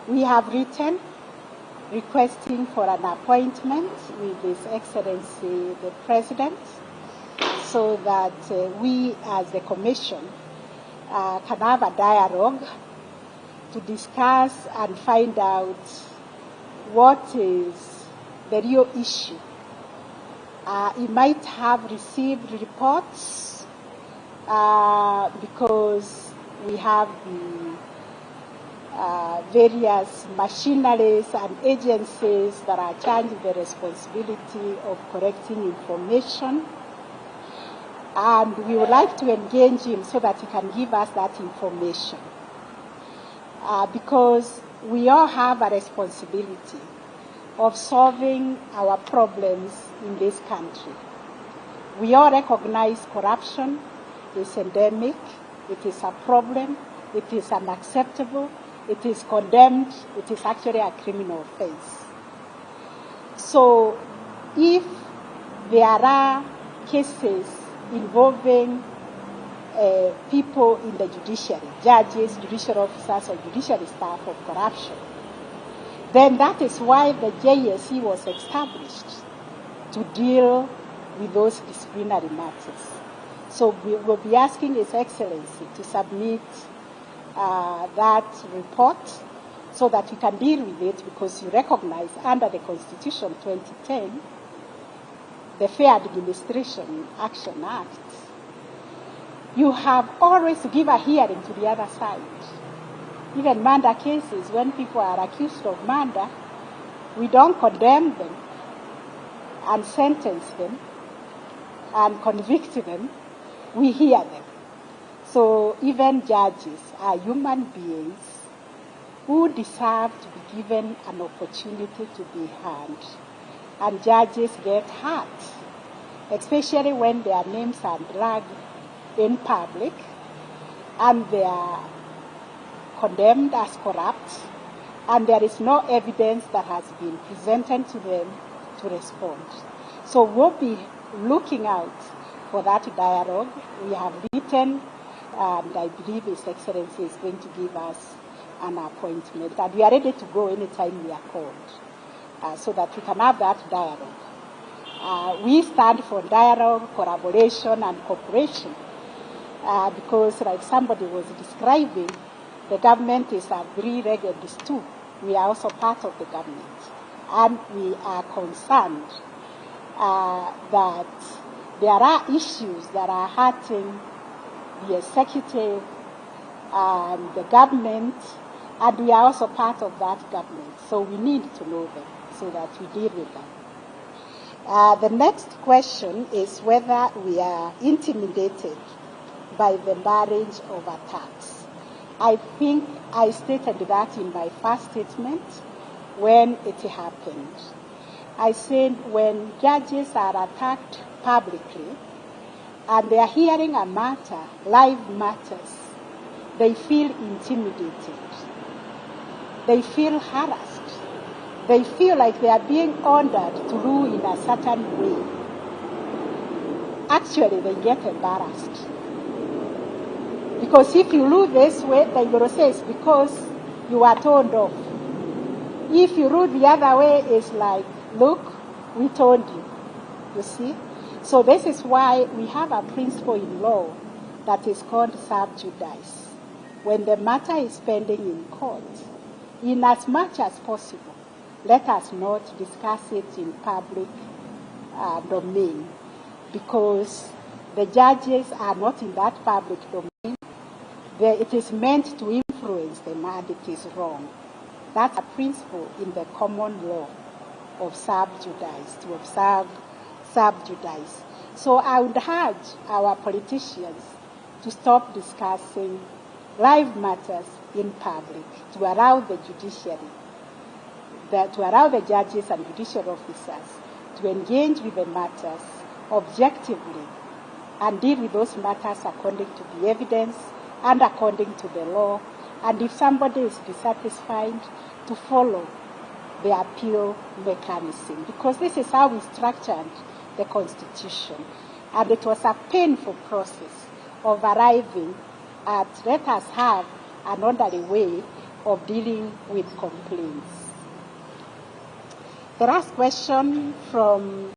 We have written requesting for an appointment with His Excellency the President so that we as the Commission can have a dialogue to discuss and find out what is the real issue. He might have received reports because we have the various machineries and agencies that are charged with the responsibility of collecting information. And we would like to engage him so that he can give us that information. Because we all have a responsibility of solving our problems in this country. We all recognize corruption is endemic, it is a problem, it is unacceptable, it is condemned, it is actually a criminal offense. So if there are cases involving people in the judiciary, judges, judicial officers, or judiciary staff of corruption, then that is why the JSC was established, to deal with those disciplinary matters. So we will be asking His Excellency to submit that report so that we can deal with it, because you recognize under the Constitution 2010, the Fair Administration Action Act, you have always to give a hearing to the other side. Even murder cases, when people are accused of murder, we don't condemn them and sentence them and convict them, we hear them. So even judges are human beings who deserve to be given an opportunity to be heard. And judges get hurt, especially when their names are dragged in public and they are condemned as corrupt, and there is no evidence that has been presented to them to respond. So we'll be looking out for that dialogue. We have written, and I believe His Excellency is going to give us an appointment, and we are ready to go anytime we are called, so that we can have that dialogue. We stand for dialogue, collaboration, and cooperation, because like somebody was describing, the government is a three-legged stool. We are also part of the government, and we are concerned that there are issues that are hurting the executive and the government, and we are also part of that government. So we need to know them so that we deal with them. The next question is whether we are intimidated by the barrage of attacks. I think I stated that in my first statement when it happened. I said when judges are attacked publicly and they are hearing a matter, live matters, they feel intimidated. They feel harassed. They feel like they are being ordered to rule in a certain way. Actually, they get embarrassed. Because if you rule this way, they will say it's because you are told off. If you rule the other way, it's like, look, we told you. You see? So this is why we have a principle in law that is called sub judice. When the matter is pending in court, in as much as possible, let us not discuss it in public domain, because the judges are not in that public domain. It is meant to influence them, and it is wrong. That's a principle in the common law of sub judice, to observe sub judice. So I would urge our politicians to stop discussing live matters in public, to allow the judiciary, to allow the judges and judicial officers to engage with the matters objectively and deal with those matters according to the evidence and according to the law. And if somebody is dissatisfied, to follow the appeal mechanism, because this is how we structured the Constitution. And it was a painful process of arriving at, let us have an orderly way of dealing with complaints. The last question from